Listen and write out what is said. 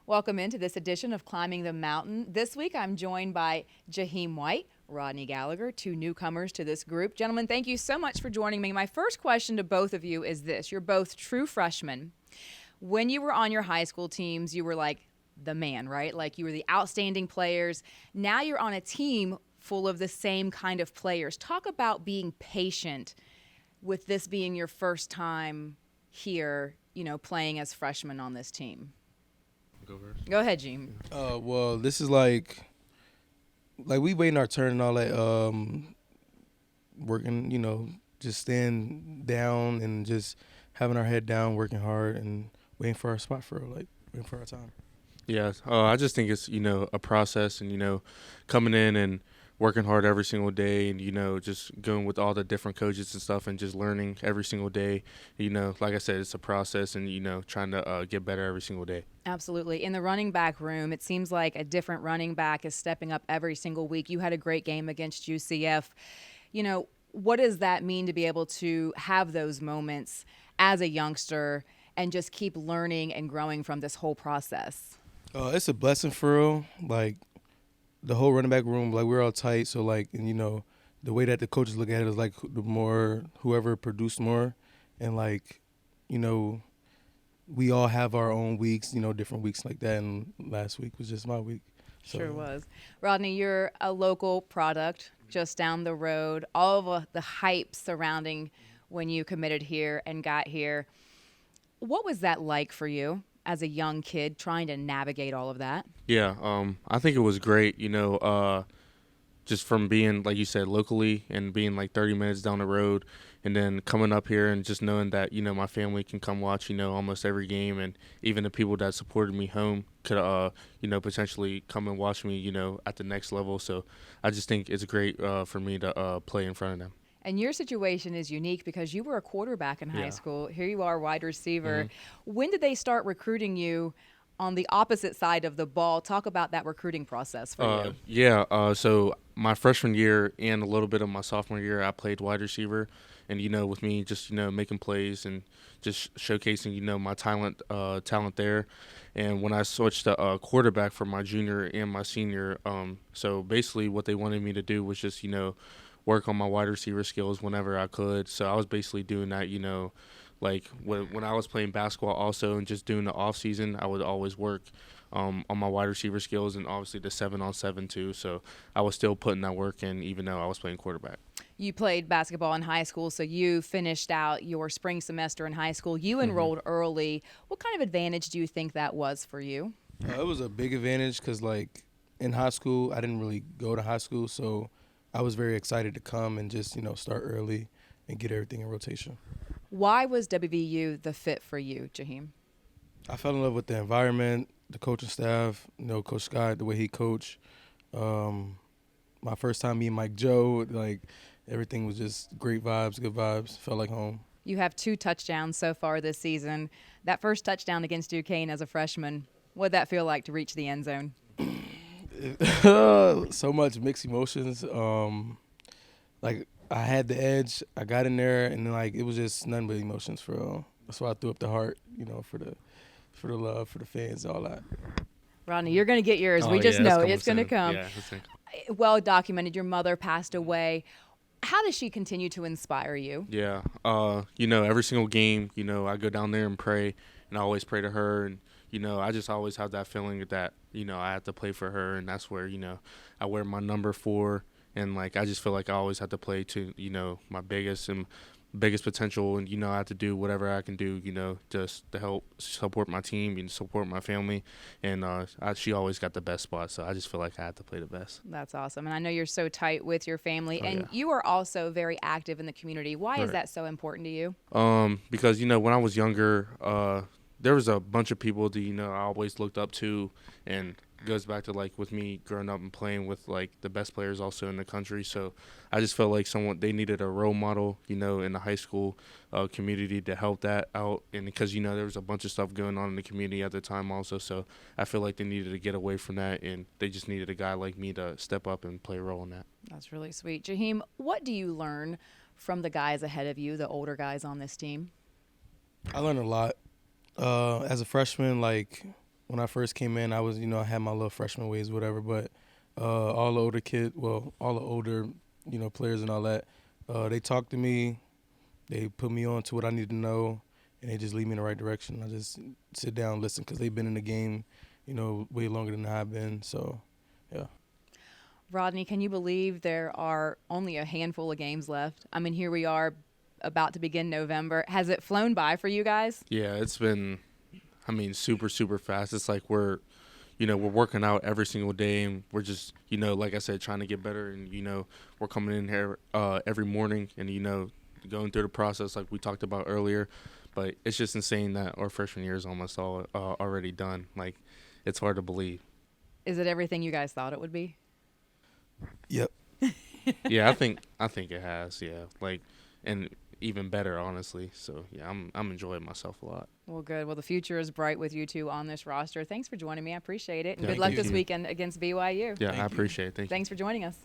Welcome into this edition of Climbing the Mountain. This week I'm joined by Jahiem White, Rodney Gallagher, two newcomers to this group. Gentlemen, thank you so much for joining me. My first question to both of you is this. You're both true freshmen. When you were on your high school teams, you were like the man, right? Like you were the outstanding players. Now you're on a team full of the same kind of players. Talk about being patient with this being your first time here, playing as freshmen on this team. Go first. Go ahead, Jahiem. Well, this is like we waiting our turn and all that, working, just staying down and just having our head down, working hard and waiting for our spot waiting for our time. Yeah, I just think it's, a process and, coming in and working hard every single day and, just going with all the different coaches and stuff and just learning every single day. Like I said, it's a process and, trying to get better every single day. Absolutely. In the running back room, it seems like a different running back is stepping up every single week. You had a great game against UCF. What does that mean to be able to have those moments as a youngster and just keep learning and growing from this whole process? It's a blessing for real. Like, the whole running back room, we're all tight. So, and the way that the coaches look at it is, the more whoever produced more. And, we all have our own weeks, different weeks like that. And last week was just my week. So, Sure was. Rodney, you're a local product just down the road. All of the hype surrounding when you committed here and got here. What was that like for you as a young kid trying to navigate all of that? Yeah, I think it was great, just from being, like you said, locally and being 30 minutes down the road and then coming up here and just knowing that, my family can come watch, almost every game and even the people that supported me home could, potentially come and watch me, at the next level. So I just think it's great for me to play in front of them. And your situation is unique because you were a quarterback in high school. Here you are, wide receiver. Mm-hmm. When did they start recruiting you on the opposite side of the ball? Talk about that recruiting process for you. Yeah, so my freshman year and a little bit of my sophomore year, I played wide receiver. And, with me just, making plays and just showcasing, my talent there. And when I switched to quarterback for my junior and my senior, so basically what they wanted me to do was just, work on my wide receiver skills whenever I could. So I was basically doing that, when I was playing basketball also and just doing the off season, I would always work on my wide receiver skills and obviously the 7-on-7 too. So I was still putting that work in even though I was playing quarterback. You played basketball in high school, so you finished out your spring semester in high school. You enrolled early. What kind of advantage do you think that was for you? It was a big advantage because, in high school, I didn't really go to high school, so I was very excited to come and just, start early and get everything in rotation. Why was WVU the fit for you, Jahiem? I fell in love with the environment, the coaching staff, Coach Scott, the way he coached. My first time meeting Mike Joe, everything was just great vibes, good vibes, felt like home. You have 2 touchdowns so far this season. That first touchdown against Duquesne as a freshman, what did that feel like to reach the end zone? So much mixed emotions. I had the edge, I got in there, and it was just nothing but emotions for real. That's why I threw up the heart, for the love, for the fans, all that. Rodney, you're going to get yours. We just know it's going to come. Yeah, well documented, your mother passed away. How does she continue to inspire you? Yeah, every single game, I go down there and pray, and I always pray to her, and I just always have that feeling that, I have to play for her, and that's where, I wear my number 4, and, I just feel like I always have to play to, my biggest potential, and, I have to do whatever I can do, just to help support my team and support my family, and she always got the best spot, so I just feel like I have to play the best. That's awesome, and I know you're so tight with your family, and you are also very active in the community. Why is that so important to you? Because, when I was younger, there was a bunch of people that, I always looked up to, and goes back to with me growing up and playing with the best players also in the country. So I just felt like they needed a role model, in the high school community to help that out. And because, there was a bunch of stuff going on in the community at the time also. So I feel like they needed to get away from that, and they just needed a guy like me to step up and play a role in that. That's really sweet. Jahiem, what do you learn from the guys ahead of you, the older guys on this team? I learned a lot. As a freshman, when when I first came in, I was, I had my little freshman ways, whatever. But all the older all the older, players and all that, they talked to me, they put me on to what I need to know, and they just lead me in the right direction. I just sit down and listen because they've been in the game, way longer than I've been. So, yeah. Rodney, can you believe there are only a handful of games left? I mean, here we are about to begin November. Has it flown by for you guys? Yeah, it's been, super, super fast. It's like we're working out every single day, and we're just, like I said, trying to get better. And, we're coming in here every morning and, going through the process like we talked about earlier. But it's just insane that our freshman year is almost all already done. Like, it's hard to believe. Is it everything you guys thought it would be? Yep. Yeah, I think it has. Yeah, like, and even better, honestly. So yeah, I'm enjoying myself a lot. Well, good. Well, the future is bright with you two on this roster. Thanks for joining me. I appreciate it. And Yeah, good luck thank this you. weekend against BYU. Yeah, I appreciate it. Thank you. Thanks for joining us.